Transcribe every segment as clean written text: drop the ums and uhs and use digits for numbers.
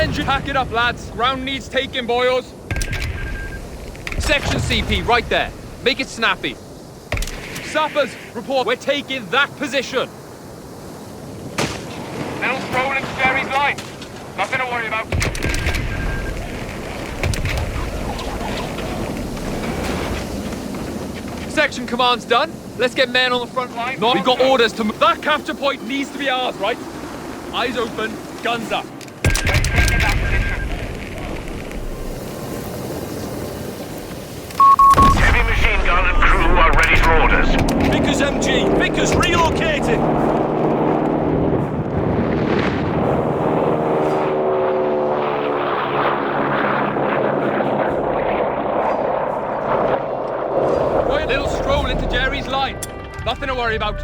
engine. Pack it up, lads. Ground needs taking, boyos. Section CP, right there. Make it snappy. Sappers, report. We're taking that position. Little stroll into Jerry's line. Nothing to worry about. Section command's done. Let's get men on the front line. No, we've got orders to move. That capture point needs to be ours, right? Eyes open, guns up. Heavy machine gun and crew are ready for orders. Vickers MG, Vickers relocating. Little stroll into Jerry's line. Nothing to worry about.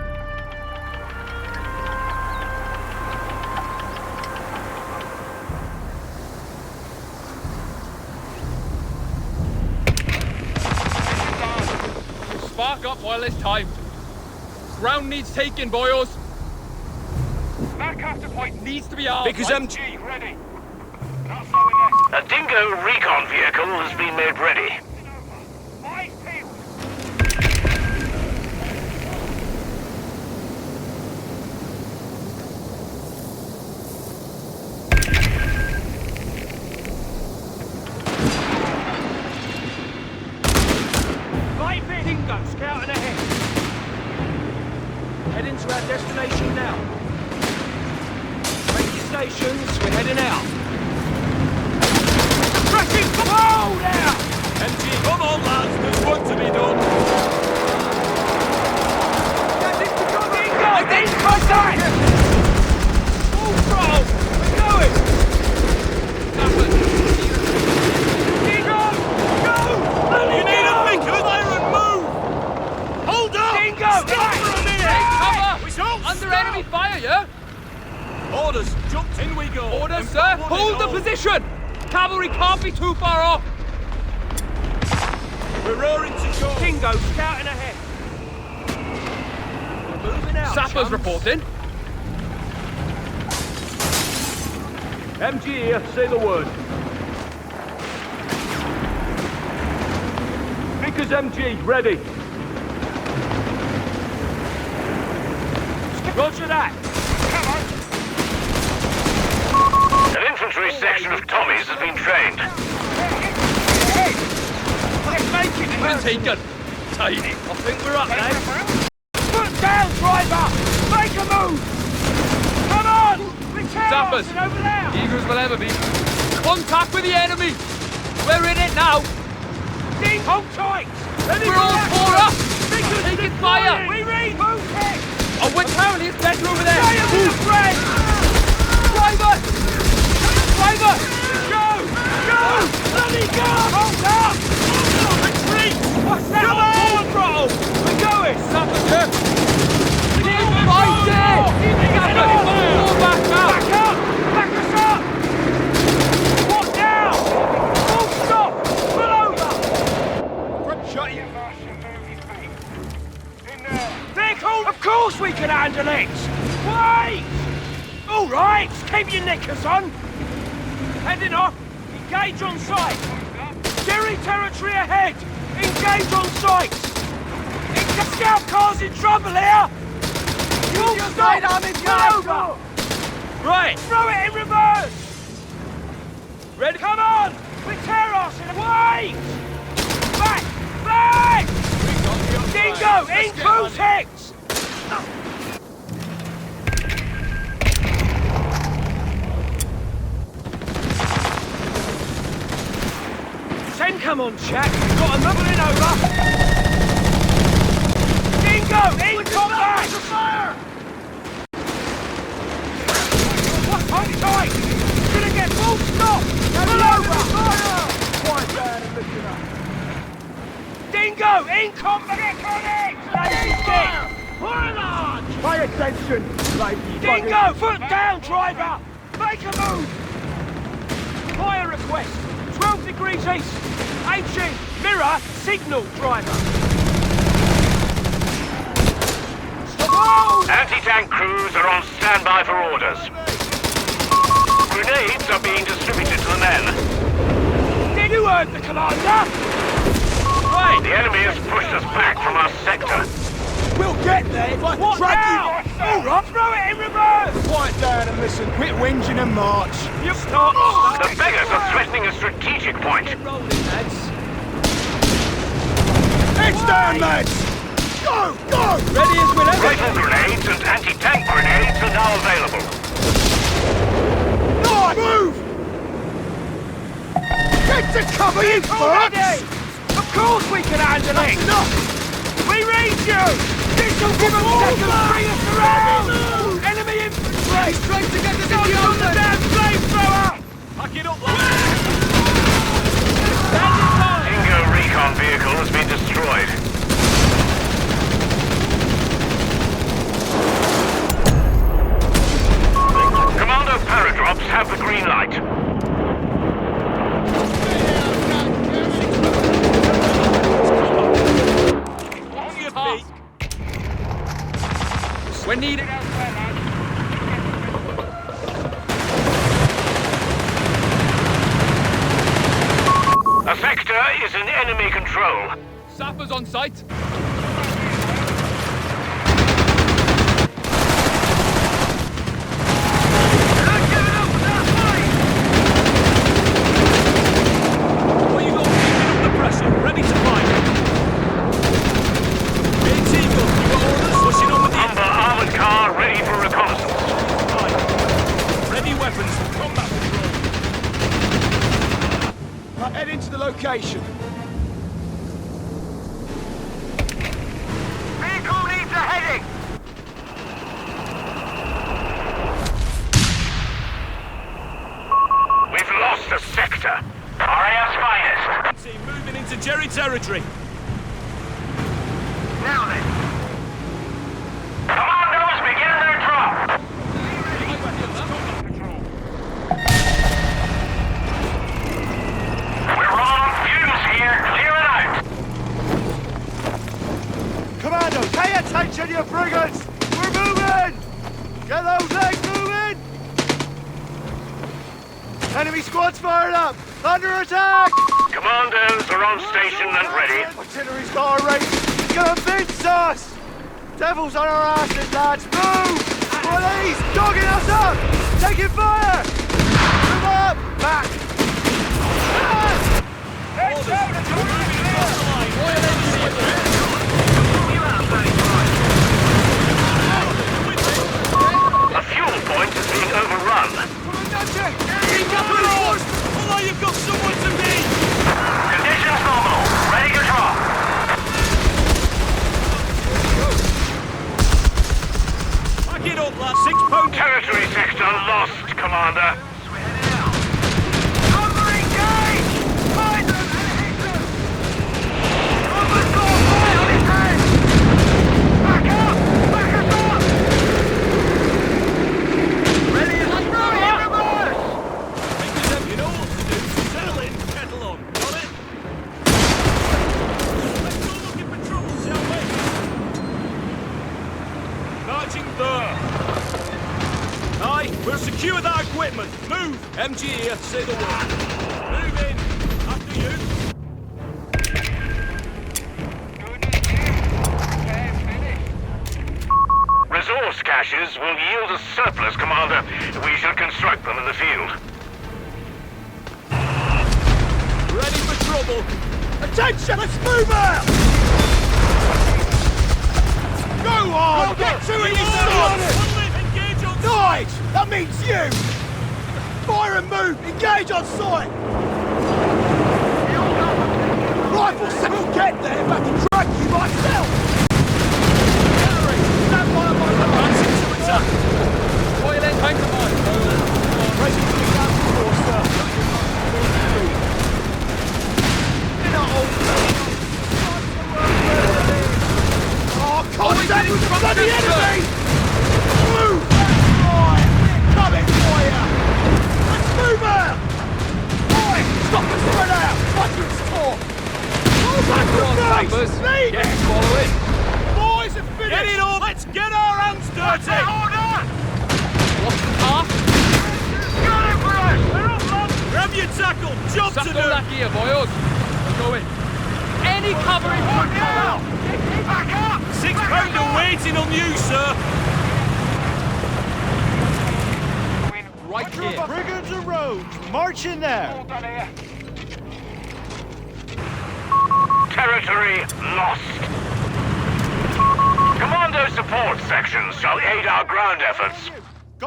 Spark up while there's time. Ground needs taking, boyos. That capture point Needs to be ours. Vickers right? MG. ready. Not slowing this. A Dingo recon vehicle has been made ready. Eyes peeled. Light bit Dingo scouting ahead. Heading to our destination now. Take your stations, we're heading out. Tracking! Whoa now! MG, come on lads, there's work to be done. Dingo! Identify time! Full throttle! We're going! Dingo! Go! You need a Vickers iron move! Hold up! Dingo! Stop for a minute! Take cover! We don't Under stop! enemy fire, yeah? Orders, jumped in we go. Orders, And sir. got one in Hold the hold. position. Cavalry can't be too far off. We're roaring to go. Dingo scouting ahead. We're moving out. Sappers chums. reporting. MG here, say the word. Vickers MG, ready. Roger that. An infantry section of Tommies has been trained. Let's make it. We're taken. Tidy. I think we're up, mate. Foot down, driver. Make a move. Come on. Return Sappers. over there. Eager as we'll ever be. Contact with the enemy. We're in it now. Ding. Hold tight. We're all four up. Taking fire. We read. Move it. Oh, we're down. He's better over there. Stay with the friend. Driver. Driver. Go. Go. Bloody go. Hold up. Retreat. What's that? Come on. Full throttle. We're going. Sappers, yeah. Keep fighting. Sappers, fall back now. Back up. Back us up. What now? Full stop. Pull over. Shut you. Vehicle. Of course we can handle it. Wait. All right. Keep your knickers on. Heading off. Engage on sight. Jerry territory ahead. Engage on sight. Scout car's in trouble here. Full stop. Pull over. Right. Throw it in reverse. Ready? Come on. We tear us in. Wait. Back. Back. Dingo. In cruise hex. Ten, come on, chap. Got another in over. Dingo, in combat! Fire! What? Hold tight! Gonna get full stop! Pull over! Fire! Quiet down and lift it up. Dingo, in combat! Fire on! Pay attention, lady. Dingo, foot down, driver! Make a move! Fire request. 12 degrees east. HE, mirror, signal, driver. Stop! Anti-tank crews are on standby for orders. Grenades are being distributed to the men. Did you heard the commander? Wait! The enemy has pushed us back from our sector. We'll get there if I can What drag now? you. All right, throw it in reverse! Quiet down and listen. Quit whinging and march. You stop! The beggars are threatening a strategic point. Get rolling, lads. Heads down, lads. Go, go. Ready as we'll ever. Rifle grenades and anti-tank grenades are now available. Nice. Move. Get to cover, you Already! fucks. Of course we can handle it! Enough. We read you! This'll give us seconds to bring us around! Enemy infantry! Straight to get us in the open! Damn flamethrower! Pack it up, lads. Dingo recon vehicle has been destroyed. Commando paradrops have the green light. On your feet. We're needed elsewhere, lads. A sector is in enemy control. Sappers on site. What you got? Keeping up the pressure. Ready to fight. It's Eagle. You got orders? Pushing on with the Humber armored car ready for reconnaissance. Right. Ready weapons. Combat patrol. Head into the location. Vehicle needs a heading. We've lost a sector. RAF's finest. Team moving into Jerry territory. Now then. Commandos begin their drop. We're on fumes here. Clear it out. Commandos, pay attention, you brigands! We're moving! Get those legs moving! Enemy squad's fired up! Under attack! Commandos are on station and ready. Artillery's got a race! Convince us! Devils on our asses, lads! Move! Police! Dogging us up! Taking fire! Move up! Back! A fuel point is being overrun. Although you've got someone to meet. Conditions normal. Ready to drop. Pack it up, lads. 6 pound. Territory sector lost, Commander. You know what to do. Settle in, kettle on. Got it? Let's go looking for trouble, shall we? Marching there. Aye, we'll secure that equipment. Move! MG here, say the word. Move in. After you. Resource caches will yield a surplus, Commander. We shall construct them in the field. Ready for trouble. Attention! Let's move out! Go on! We'll get to it, you sod! Engage on Nige! That means you! Fire and move! Engage on sight! Rifle set! We'll get there if I can drag you myself! Harry, stand by my advancing to attack. Oil and tank command. Present to the ground floor, sir. Oh, contact with the bloody enemy! Move! Right, coming for you! Let's move out! Boy, stop and spread out! Like it's talk! Fall back Come on, to Sappers. base! Lead! Get swallow it. Waiting on you, sir. Right here. Brigands and rogues, march in there! Territory lost. Commando support sections shall aid our ground efforts. Go!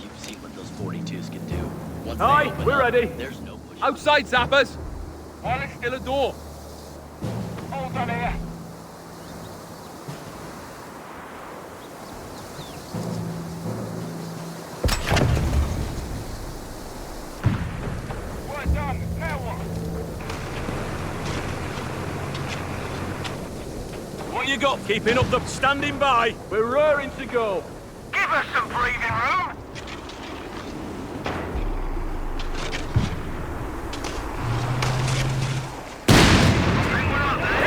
You've seen what those 42s can do. Once they Aye, open we're up, ready. There's no pushing. Outside, zappers. While it's still a door. Hold on here. Well done. Now what? What you got? Keeping up the standing by. We're raring to go. Give us some breathing room.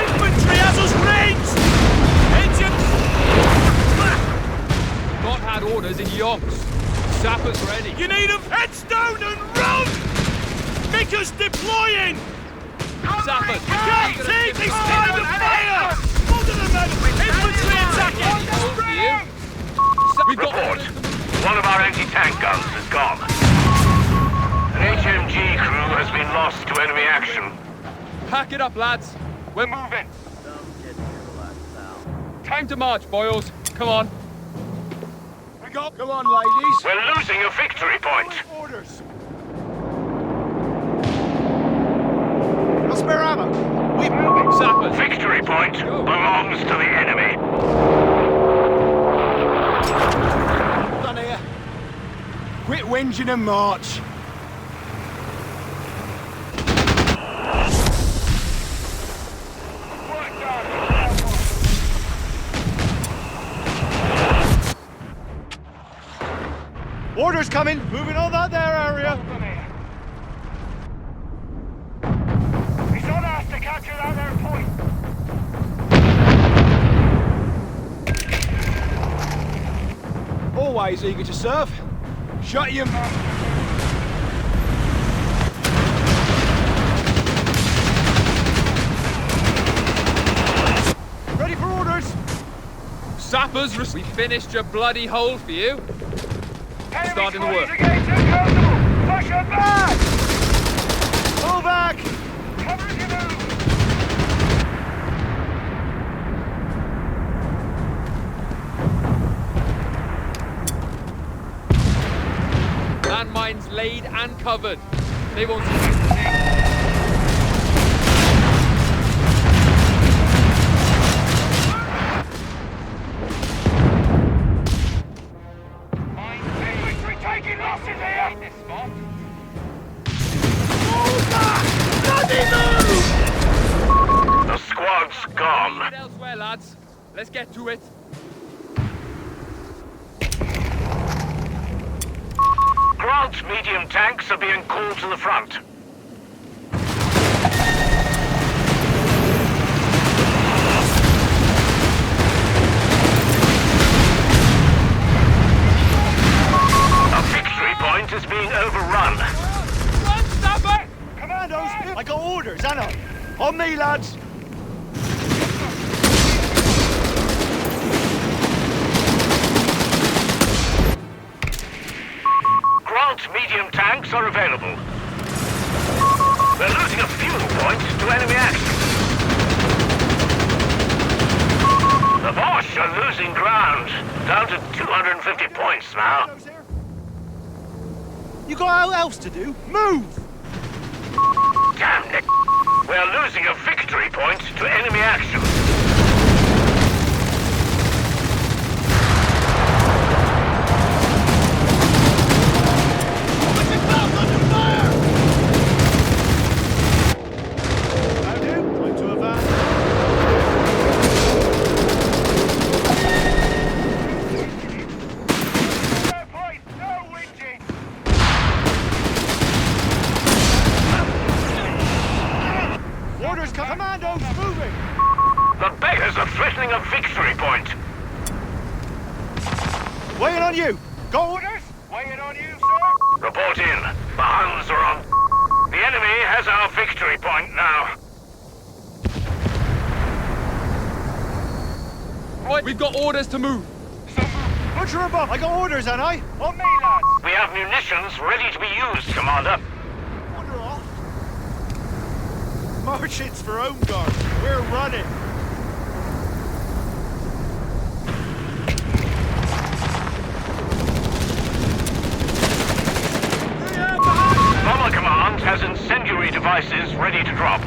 Infantry has us rigged! Engine... Not had orders in yonks. Zappers ready. You need 'em heads down and run! Vickers deploying! Zappers. Can't take this time to fire! Under the men! Infantry attacking! Hold for you. We've got Report. orders. One of our anti-tank guns is gone. An HMG crew has been lost to enemy action. Pack it up, lads. We're moving. Time to march, boys. Come on. Come on, ladies! We're losing a victory point. Orders! No spare ammo! We Zappers. Victory point belongs to the enemy. done here! Quit whinging and march! Orders coming! Moving on that there area! It's on us to capture that there point. Always eager to serve. Shut your mouth. Ready for orders! Zappers, we finished your bloody hole for you. Starting the work. Against the constable. Push her back. Pull back! Cover as you move. Landmines laid and covered. They won't. Infantry taking losses here. This spot. The squad's gone. Elsewhere, lads. Let's get to it. Grant's medium tanks are being called to the front. A victory point is being overrun. Run, Zapper! Commandos, I got orders, Anna! On me, lads! Grant's medium tanks are available. They're losing a fuel point to enemy action. The Bosch are losing ground, down to 250 points now. You got anything else to do? Move! Damn it. We're losing a victory point to enemy action. Time to advance. No point. No whinging. Orders, commandos, moving! The beggars are threatening a victory point. Waiting on you! Got orders? Waiting on you, sir. Report in. The Huns are on. The enemy has our victory point now. Right, we've got orders to move. Butcher above! I got orders, ain't I? On me, lads! We have munitions ready to be used, Commander. Order off! Marchings for home guard. We're running. Bomber Command has incendiary devices ready to drop.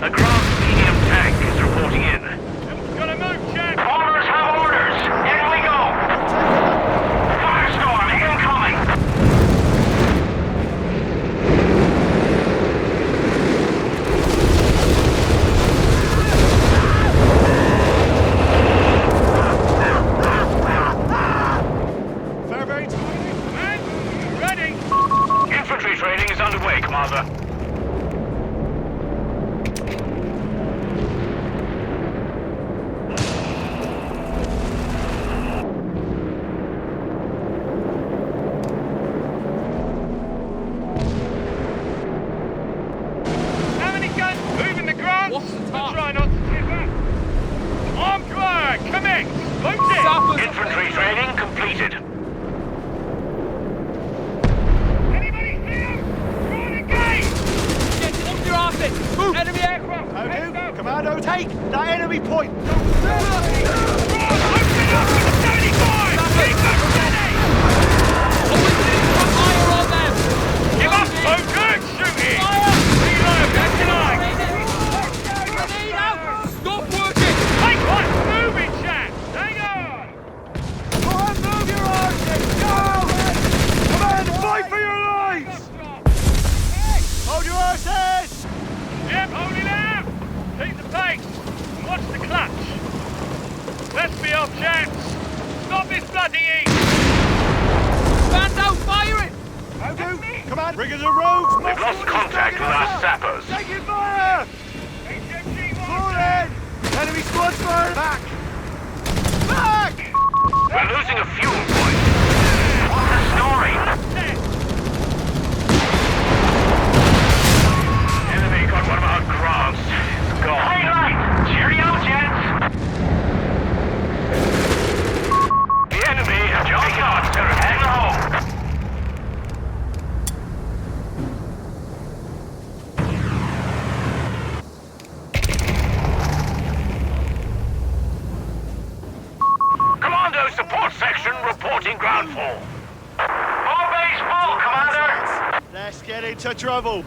A ground medium tank is reporting in. Gotta move, Jack! Orders have orders! In we go! Firestorm incoming! Fairbanks, Men, ready! Infantry training is underway, Commander. How many guns? Moving the ground. What's the task? Try not to tip back. Armed fire, commence! Loaded! Sappers! Infantry training completed. Anybody see him? Try to engage! Get it up your asses! Move! Enemy aircraft! how Heads do? up. Commando, take that enemy point! Open up with the 75! Keep them ready! Always need to put fire on them! Give up, focus! Shooting! Fire! Reload, that's tonight! Grenade out! Stop working! Take one! Move it, Jack! Hang on! Go on, move your arses! Go! Come on, fight for your lives! Hold your arses! Yep, hold it out! Keep the pace! And watch the clutch! Let's be off, chaps! Stop this bloody heat! Stand out firing! How do? Come on, riggers are rogues! We've lost contact with our sappers. Taking fire! HMG Pull 1! in! Enemy squad's fired! Back! Back! We're losing a fuel point. What's the story? Enemy got one of our crafts. It's gone. Green light! Cheerio, gents! The enemy has taken our territory. Hang home! Commando support section reporting ground fall. All base full, Commander! Let's get into trouble!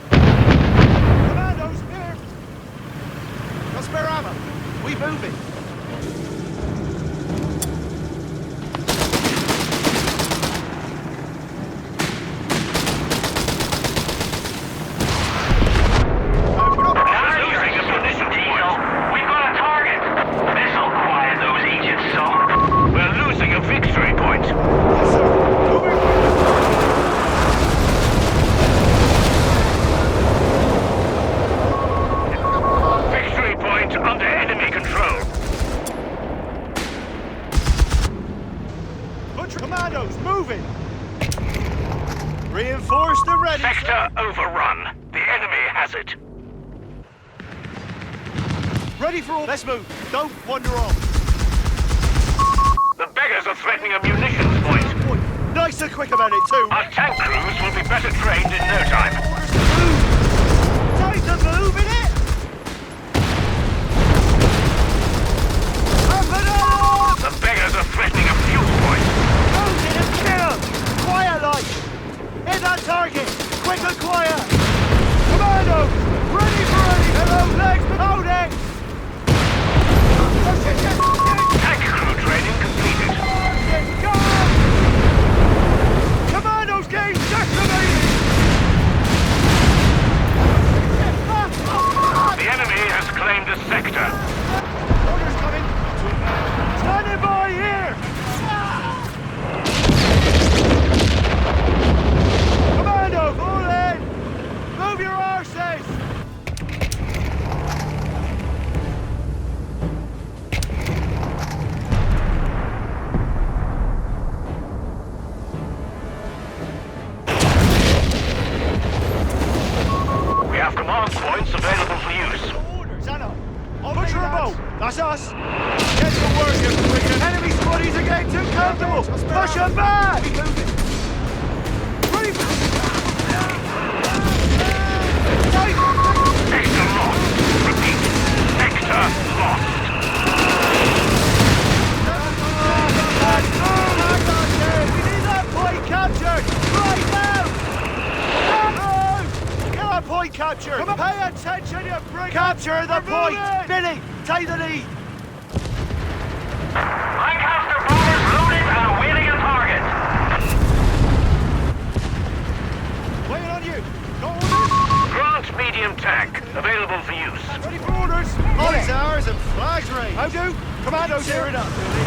Commandos, here! Got spare ammo. We moving. Now using a munition diesel. We've got a target. This'll quiet those agents some. We're losing a victory point. Yes, sir. Moving. Victory point under enemy control. Butcher commandos, moving! Reinforce the ready. Sector overrun. The enemy has it. Ready for all. Let's move. Don't wander off. The beggars are threatening a munitions point. Point. Nice and quick about it, too. Our tank crews will be better trained in no time. Orders to move. Time to move, innit? Up and on! The beggars are threatening a fuel point. Move it and kill 'em. Quiet like. Hit that target. Quick and quiet. Commandos, ready for any. Hello, legs, hold it. Tank crew training completed. Go! Commandos gain decimated. The enemy has claimed a sector. Orders coming. Standing by here. Commando, pull in. Move your arses. us! Get to work, you freaking enemy squaddies are getting too comfortable! Push them back! Ready for... Sector lost. Repeat. Sector lost. We need that point captured! Right now! Get that point captured! Pay attention, you freak! Capture the point! Billy, take the lead! Lancaster bombers loaded and awaiting a target. Waiting on you! Got orders? Grant medium tank. Available for use. Ready for orders? All it's ours and flags raised. How do? Commandos here. It up, Billy.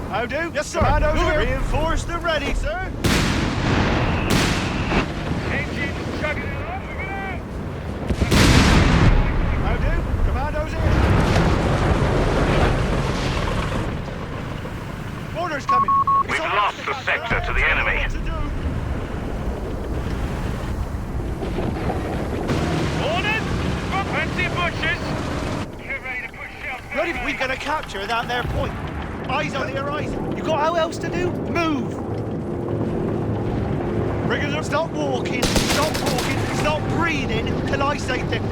How do? Yes, sir. Commandos here. Reinforced and ready, sir. Engines chugging it along. How do? Commandos here. Orders coming. We've lost the sector to the enemy. Orders! Got plenty of bushes. Get ready to push shells. Ready? We're gonna capture that there point. Eyes on the horizon. You got how else to do? Move! Brigaders, stop walking, stop talking, stop breathing till I say things.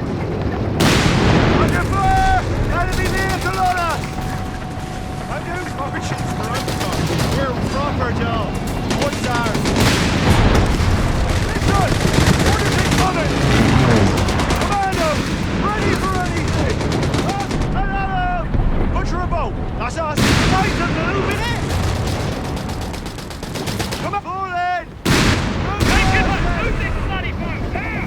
Under fire! Enemy vehicle on us! I do opportunities for overtime. We're proper, Joe. What's ours? Listen! Orders incoming! Commandos! Ready for anything! Up and at 'em! Butcher a boat! That's us! Nice to move, innit? Come on, pull in! Move this bloody boat now!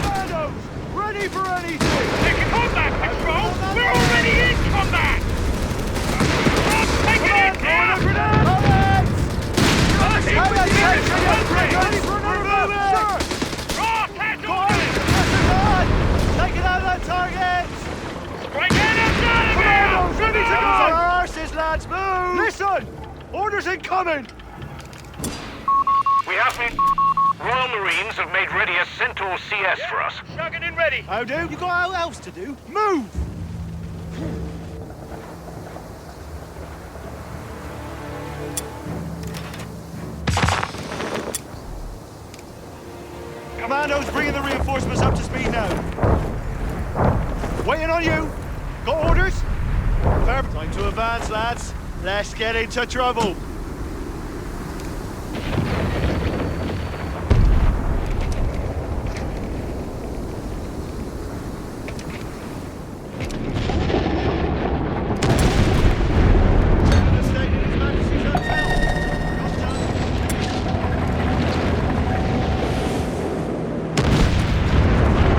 Commandos! Ready for anything! Take combat patrol! We're already in combat! Take it in now! Ready for another move! Raw casualty! Taking out that target! Bring in a gun! Ready to go! Our arses, lads, move! Listen! Orders incoming! We have been... Royal Marines have made ready a Centaur CS for us. Chugging in ready! How do? You got how else to do? Move! Commandos bringing the reinforcements up to speed now. Waiting on you. Got orders? Perfect. Time to advance, lads. Let's get into trouble.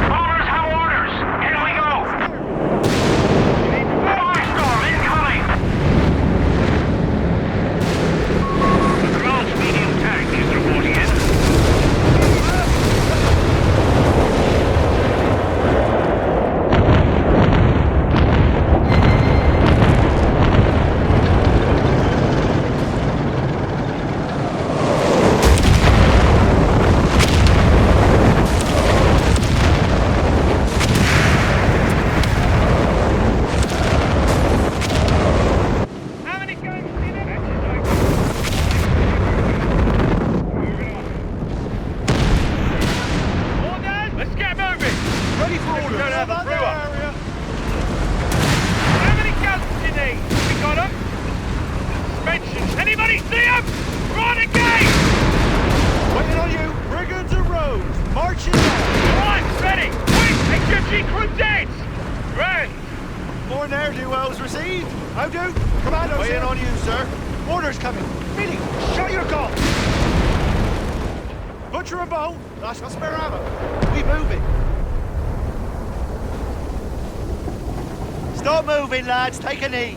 Bombers have orders. In we go. Firestorm incoming. The Grant medium tank is reporting in. How many guns in it? Orders! Let's get moving! Ready for orders. Go down the About through that up. area. How many guns do you need? We got them? Suspensions. Anybody see them? Right again! Waiting on you. Brigands and roads. Marching down. Right, ready! Quick! HMG crew dead! Grand! More ne'er-do-wells received. How do? Commandos waiting on you, sir. Orders coming. Billy, shut your gun. Butcher a bow. That's got spare ammo. We moving. Stop moving, lads. Take a knee.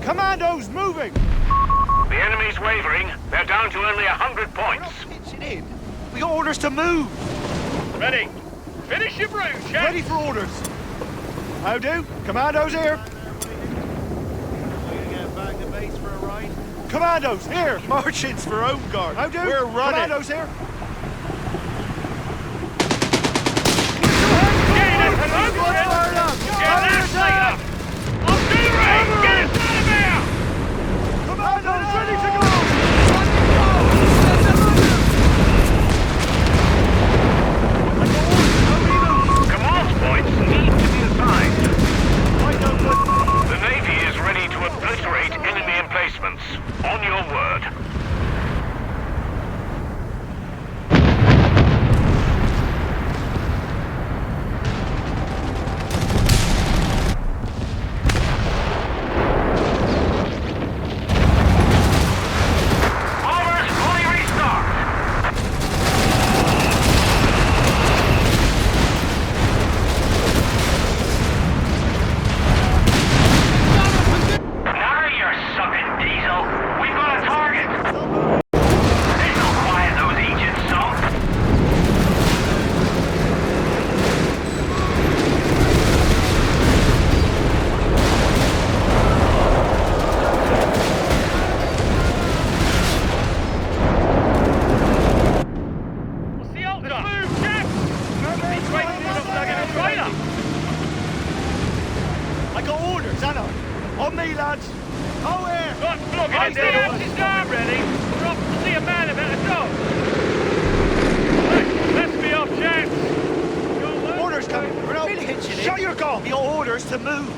Commandos, moving! The enemy's wavering. They're down to only 100 We're points. not pitching in. We got orders to move. Ready. Finish your brew, chap. Ready for orders. How do? Commandos here. Commandos here. Marchings for home guard. How do? We're running. Commandos here. Commandos ready to go. Command points need to be assigned. The Navy is ready to obliterate enemy emplacements. On your word. Bombers fully restocked. Now you're sucking, Diesel. We've got a target. This'll quiet those agents some. What's the ultra? Let's move, Jack. These crates are not stuck in a trailer. I got orders, Anna. On me, lads. Nowhere. Right, flogging it down. Horses down, ready. We're off to see a man about a dog. Hey, let's be off, Jack. Orders coming. We're not pitching in. Shut your gong. We got orders to move.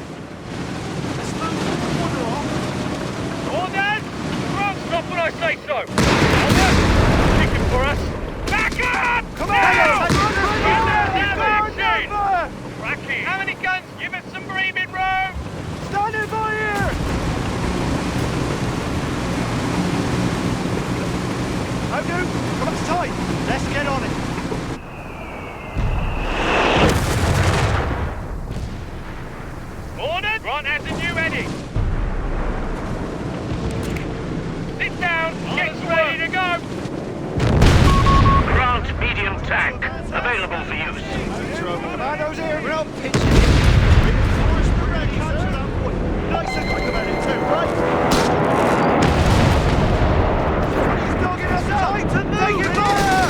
Let's move. Order off. Orders! Wrong, stop when I say so. Orders! Chicken for us. Back up! Commandos, Now! take orders. Get down, Guard Shane. number. Cracky. How many guns? Give us some breathing room. Standing by here. How do? Come on, it's tight. Let's get on it. Ordered! Grant has a new heading. Sit down. Get ready to go. Grant medium tank. Available for use. Commandos here. We're not pitching in. We're ready to capture that point. Nice and quick about it too, right? He's dogging us out. Tight to move. Take it fire.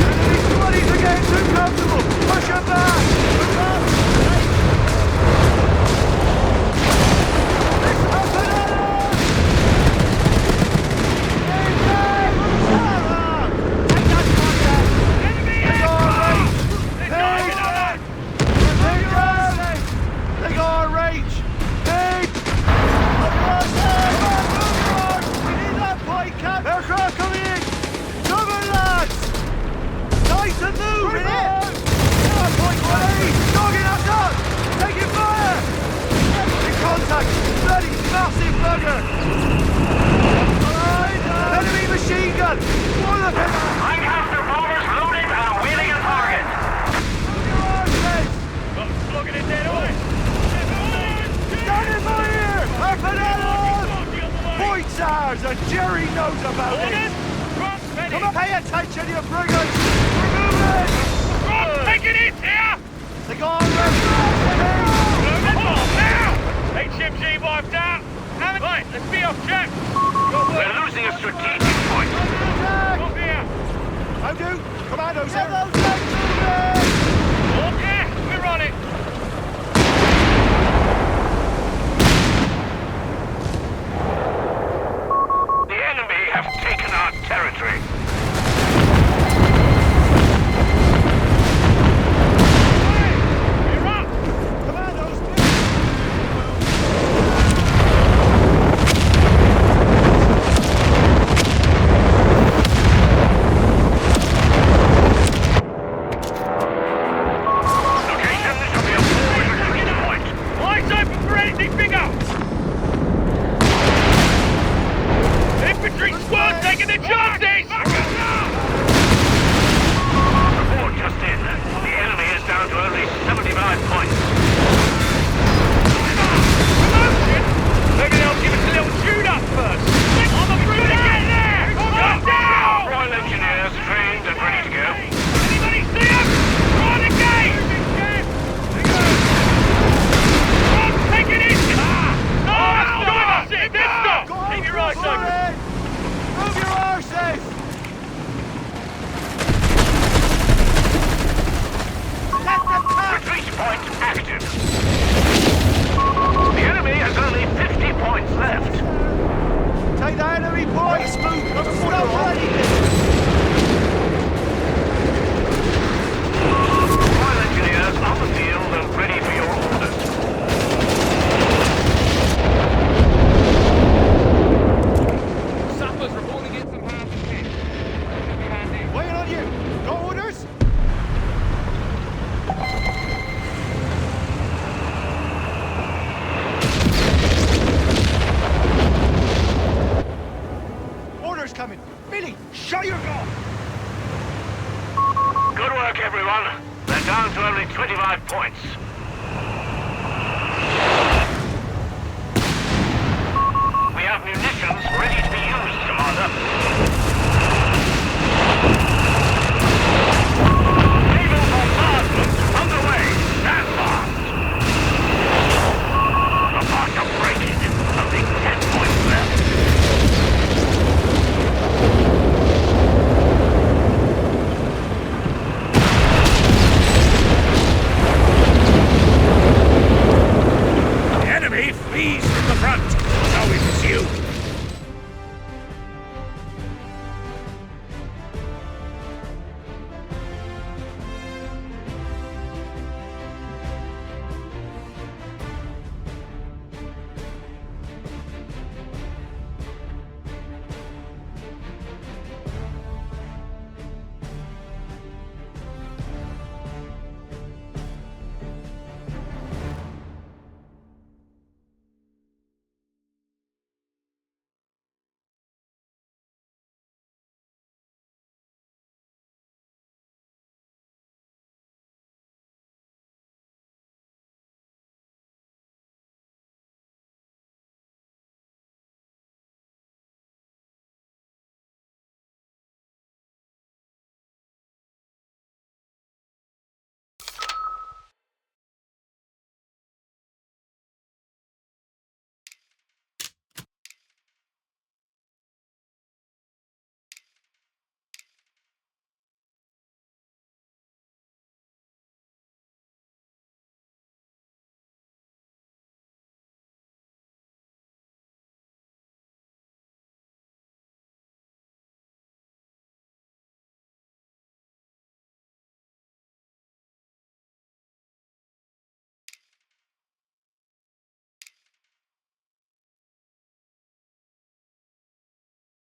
Enemy squaddies are getting too comfortable. Push them back. Push up. It's happening. Enemy They got our aircraft! range. They're diving on us. They got our range. Hey! We need that pike, Cap. Aircraft coming in. Come on, lads. Nice and move, innit? That pike ready. Dogging us up. Taking fire. In contact. Bloody massive bugger. Enemy machine gun. One of them. Lancaster bombers loaded and wheeling a target. Got flogging it dead away. Standing by here! Harpanellos! Points ours, and Jerry knows about Orders! it! Grant's ready. Come on, pay attention, you brigands! We're moving! Grant, taking it here! They got our ready! Come on, now! HMG wiped out. Right, let's be off, Jack. We're losing a strategic point. Off here. How do? Commandos here! Oh, yeah, we're on it. The enemy have taken our territory. We're up. Commandos! Location, this will be a work, everyone. They're down to only 25 points. We have munitions ready to be used, Commander.